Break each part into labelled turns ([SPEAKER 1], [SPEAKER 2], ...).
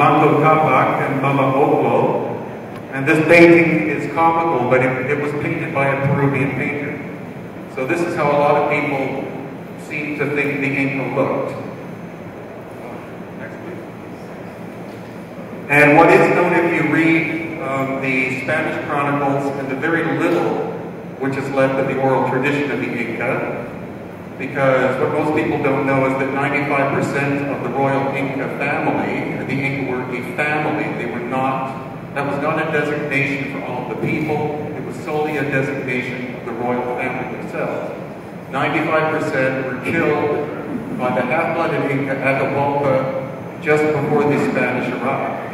[SPEAKER 1] Manco Capac and Mama Oklo. And this painting is comical, but it was painted by a Peruvian painter. So this is how a lot of people seem to think the Inca looked. Next, please. And what is known, if you read the Spanish chronicles and the very little which is left of the oral tradition of the Inca, because what most people don't know is that 95% of the royal Inca family, the Inca were a family. They were not, that was not a designation for all of the people. It was solely a designation of the royal family themselves. 95% were killed by the half-blooded Inca Atahualpa just before the Spanish arrived.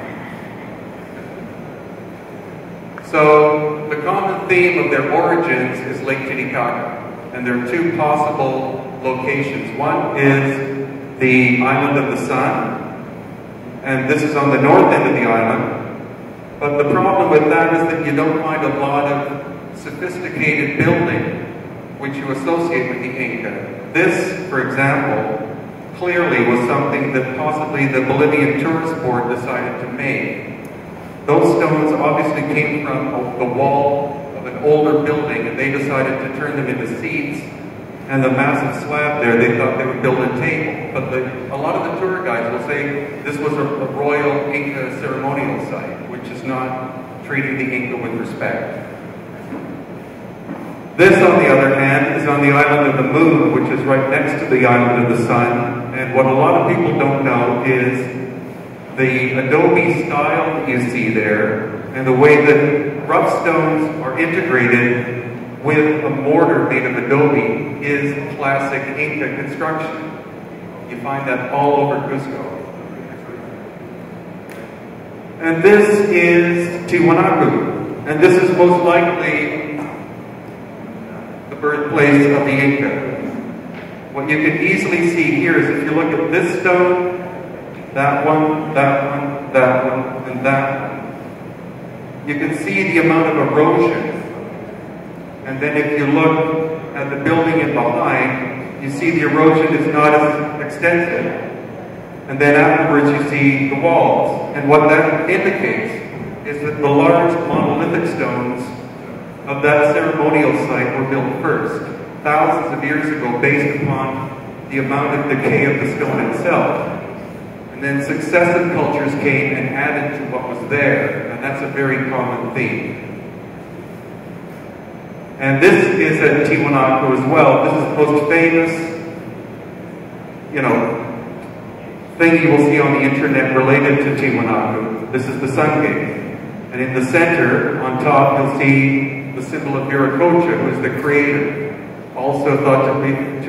[SPEAKER 1] So the common theme of their origins is Lake Titicaca. And there are two possible locations. One is the Island of the Sun, and this is on the north end of the island. But the problem with that is that you don't find a lot of sophisticated building which you associate with the Inca. This, for example, clearly was something that possibly the Bolivian Tourist Board decided to make. Those stones obviously came from the wall an older building, and they decided to turn them into seats, and the massive slab there, they thought they would build a table. But a lot of the tour guides will say this was a royal Inca ceremonial site, which is not treating the Inca with respect. This, on the other hand, is on the island of the Moon, which is right next to the island of the Sun, and what a lot of people don't know is the adobe style that you see there, and the way that rough stones are integrated with a mortar made of adobe is classic Inca construction. You find that all over Cusco. And this is Tiwanaku, and this is most likely the birthplace of the Inca. What you can easily see here is if you look at this stone, that one, that one, that one, and that one, you can see the amount of erosion. And then if you look at the building in behind, you see the erosion is not as extensive. And then afterwards you see the walls. And what that indicates is that the large monolithic stones of that ceremonial site were built first, thousands of years ago, based upon the amount of decay of the stone itself. And then successive cultures came and added to what was there, and that's a very common theme. And this is at Tiwanaku as well. This is the most famous, thing you will see on the internet related to Tiwanaku. This is the Sun Gate. And in the center, on top, you'll see the symbol of Viracocha, who is the creator, also thought to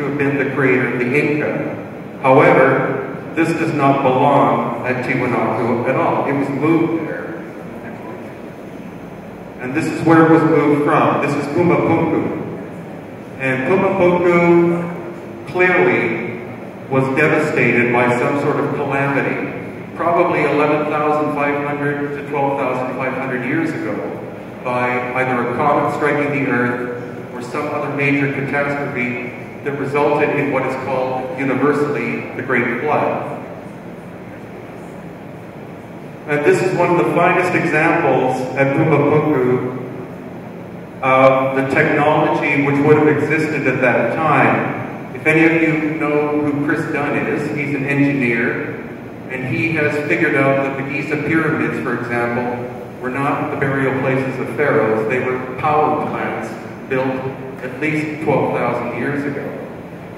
[SPEAKER 1] have been the creator of the Inca. However, this does not belong at Tiwanaku at all. It was moved there. And this is where it was moved from. This is Pumapunku. And Pumapunku clearly was devastated by some sort of calamity, probably 11,500 to 12,500 years ago, by either a comet striking the Earth or some other major catastrophe that resulted in what is called universally the Great Flood. And this is one of the finest examples at Pumapunku of the technology which would have existed at that time. If any of you know who Chris Dunn is, he's an engineer, and he has figured out that the Giza pyramids, for example, were not the burial places of pharaohs. They were power plants built at least 12,000 years ago.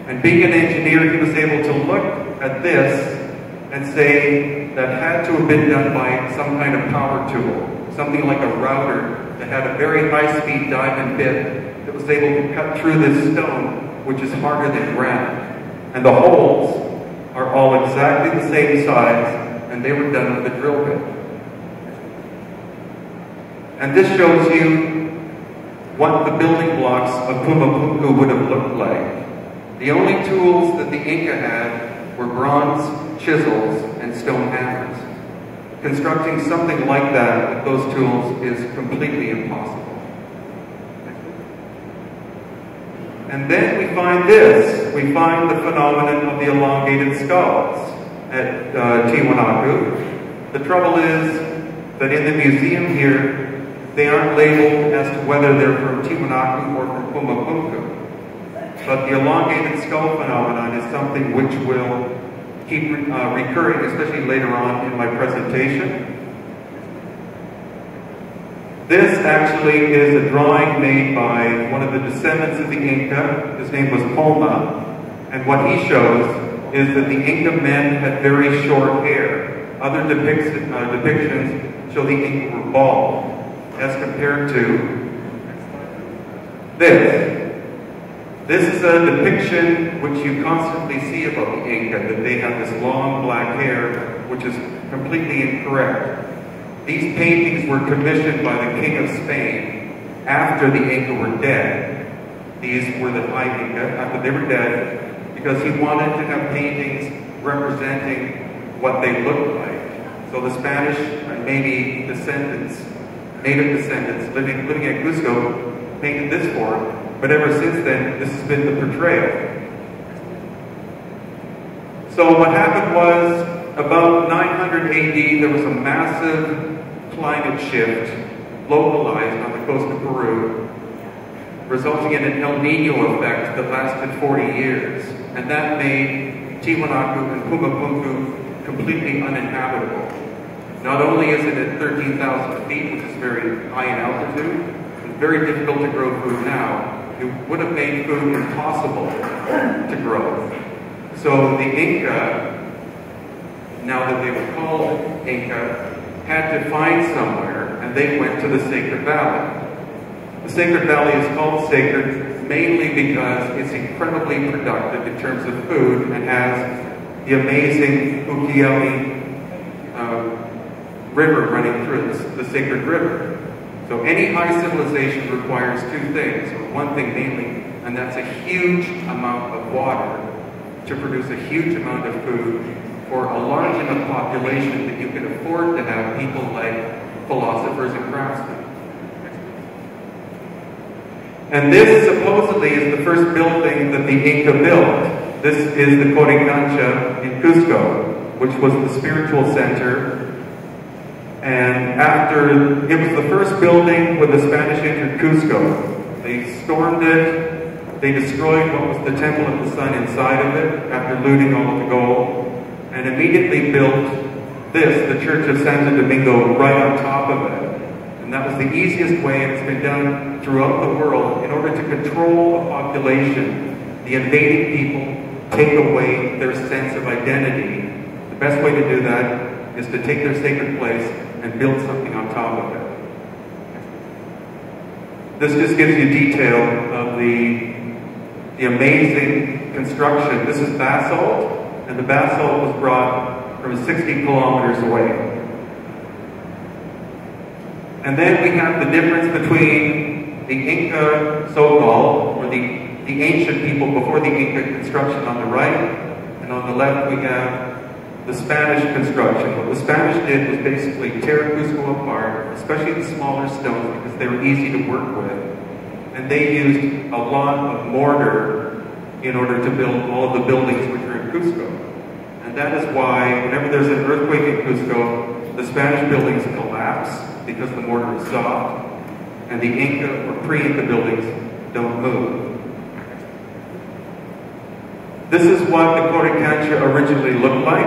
[SPEAKER 1] And being an engineer, he was able to look at this and say that had to have been done by some kind of power tool, something like a router that had a very high-speed diamond bit that was able to cut through this stone, which is harder than granite. And the holes are all exactly the same size, and they were done with a drill bit. And this shows you what the building blocks of Pumapunku would have looked like. The only tools that the Inca had were bronze chisels and stone hammers. Constructing something like that with those tools is completely impossible. And then we find this. We find the phenomenon of the elongated skulls at Tiwanaku. The trouble is that in the museum here, they aren't labeled as to whether they're from Tiwanaku or from Pumapunku. But the elongated skull phenomenon is something which will keep recurring, especially later on in my presentation. This actually is a drawing made by one of the descendants of the Inca. His name was Poma. And what he shows is that the Inca men had very short hair. Other depictions show the Inca were bald, as compared to this. This is a depiction which you constantly see about the Inca, that they have this long black hair, which is completely incorrect. These paintings were commissioned by the King of Spain after the Inca were dead. These were the High Inca, after they were dead, because he wanted to have paintings representing what they looked like. So the Spanish and maybe descendants, native descendants living at Cusco painted this for him. But ever since then, this has been the portrayal. So what happened was, about 900 AD, there was a massive climate shift localized on the coast of Peru, resulting in an El Nino effect that lasted 40 years. And that made Tiwanaku and Pumapunku completely uninhabitable. Not only is it at 13,000 feet, which is very high in altitude, it's very difficult to grow food now. It would have made food impossible to grow. So the Inca, now that they were called Inca, had to find somewhere, and they went to the Sacred Valley. The Sacred Valley is called sacred mainly because it's incredibly productive in terms of food and has the amazing Ukiele river running through it, the sacred river. So any high civilization requires two things, or one thing mainly, and that's a huge amount of water to produce a huge amount of food for a large enough population that you can afford to have people like philosophers and craftsmen. And this supposedly is the first building that the Inca built. This is the Coricancha in Cusco, which was the spiritual center. And after, it was the first building when the Spanish entered Cusco. They stormed it, they destroyed what was the Temple of the Sun inside of it after looting all of the gold, and immediately built this, the Church of Santo Domingo, right on top of it. And that was the easiest way, and it's been done throughout the world, in order to control a population. The invading people take away their sense of identity. The best way to do that is to take their sacred place and build something on top of it. This just gives you detail of the amazing construction. This is basalt, and the basalt was brought from 60 kilometers away. And then we have the difference between the Inca so-called, or the ancient people before the Inca construction on the right, and on the left we have the Spanish construction. What the Spanish did was basically tear Cusco apart, especially the smaller stones, because they were easy to work with. And they used a lot of mortar in order to build all of the buildings which are in Cusco. And that is why, whenever there's an earthquake in Cusco, the Spanish buildings collapse because the mortar is soft, and the Inca or pre-Inca buildings don't move. This is what the Coricancha originally looked like,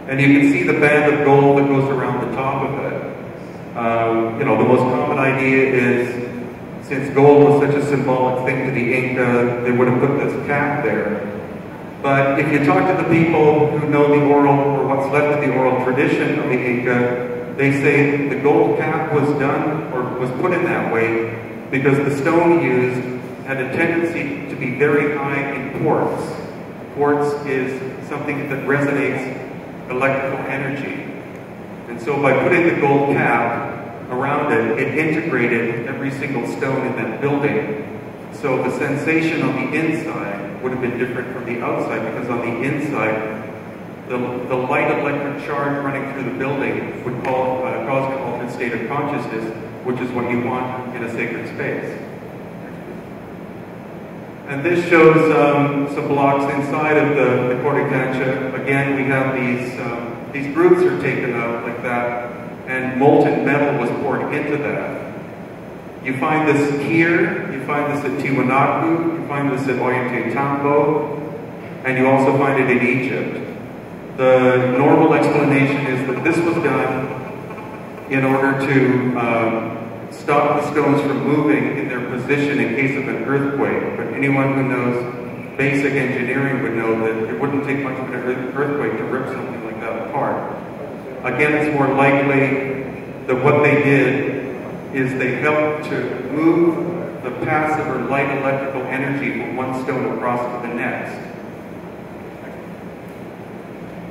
[SPEAKER 1] and you can see the band of gold that goes around the top of it. You know, the most common idea is, since gold was such a symbolic thing to the Inca, they would have put this cap there. But if you talk to the people who know the oral, or what's left of the oral tradition of the Inca, they say the gold cap was done, or was put in that way, because the stone used had a tendency to be very high in quartz. Quartz is something that resonates electrical energy. And so by putting the gold cap around it, it integrated every single stone in that building. So the sensation on the inside would have been different from the outside, because on the inside, the light electric charge running through the building would cause an altered state of consciousness, which is what you want in a sacred space. And this shows some blocks inside of the Coricancha. Again, we have these roots are taken out like that, and molten metal was poured into that. You find this here, you find this at Tiwanaku, you find this at Ollantaytambo, and you also find it in Egypt. The normal explanation is that this was done in order to stop the stones from moving in their position in case of an earthquake. But anyone who knows basic engineering would know that it wouldn't take much of an earthquake to rip something like that apart. Again, it's more likely that what they did is they helped to move the passive or light electrical energy from one stone across to the next.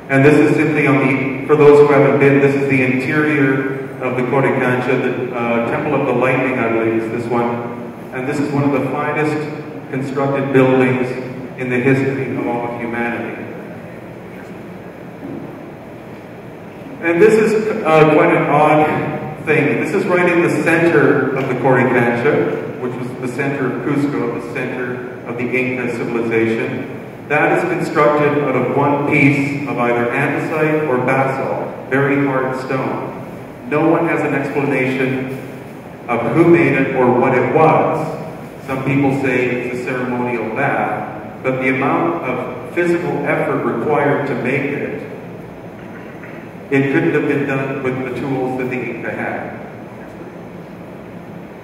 [SPEAKER 1] And this is simply for those who haven't been, this is the interior of the Coricancha, the Temple of the Lightning, I believe, is this one. And this is one of the finest constructed buildings in the history of all of humanity. And this is quite an odd thing. This is right in the center of the Coricancha, which was the center of Cusco, the center of the Inca civilization. That is constructed out of one piece of either andesite or basalt, very hard stone. No one has an explanation of who made it or what it was. Some people say it's a ceremonial bath, but the amount of physical effort required to make it, it couldn't have been done with the tools that the Inca had.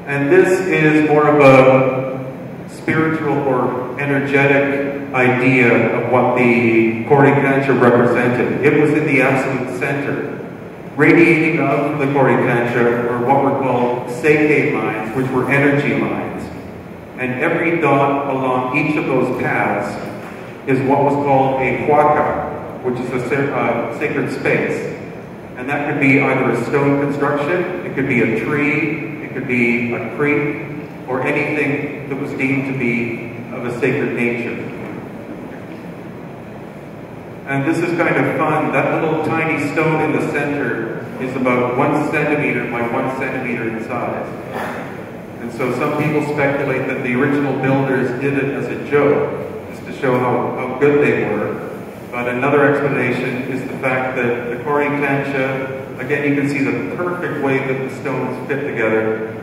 [SPEAKER 1] And this is more of a spiritual or energetic idea of what the Coricancha represented. It was in the absolute center. Radiating out from the Coricancha were what were called Seike lines, which were energy lines. And every dot along each of those paths is what was called a huaca, which is a sacred space. And that could be either a stone construction, it could be a tree, it could be a creek, or anything that was deemed to be of a sacred nature. And this is kind of fun. That little tiny stone in the center is about 1 centimeter by 1 centimeter in size. And so some people speculate that the original builders did it as a joke, just to show how good they were. But another explanation is the fact that the Coricancha, again, you can see the perfect way that the stones fit together.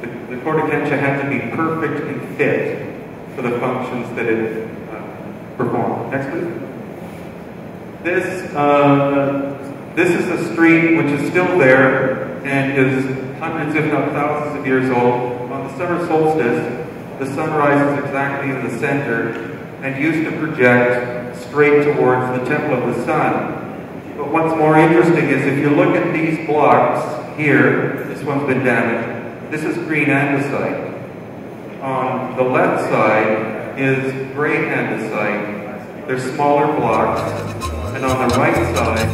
[SPEAKER 1] The Coricancha had to be perfect and fit for the functions that it performed. Next, please. This is a street which is still there and is hundreds, if not thousands of years old. On the summer solstice, the sun rises exactly in the center and used to project straight towards the Temple of the Sun. But what's more interesting is if you look at these blocks here, this one's been damaged. This is green andesite. On the left side is gray andesite. They're smaller blocks. And on the right side,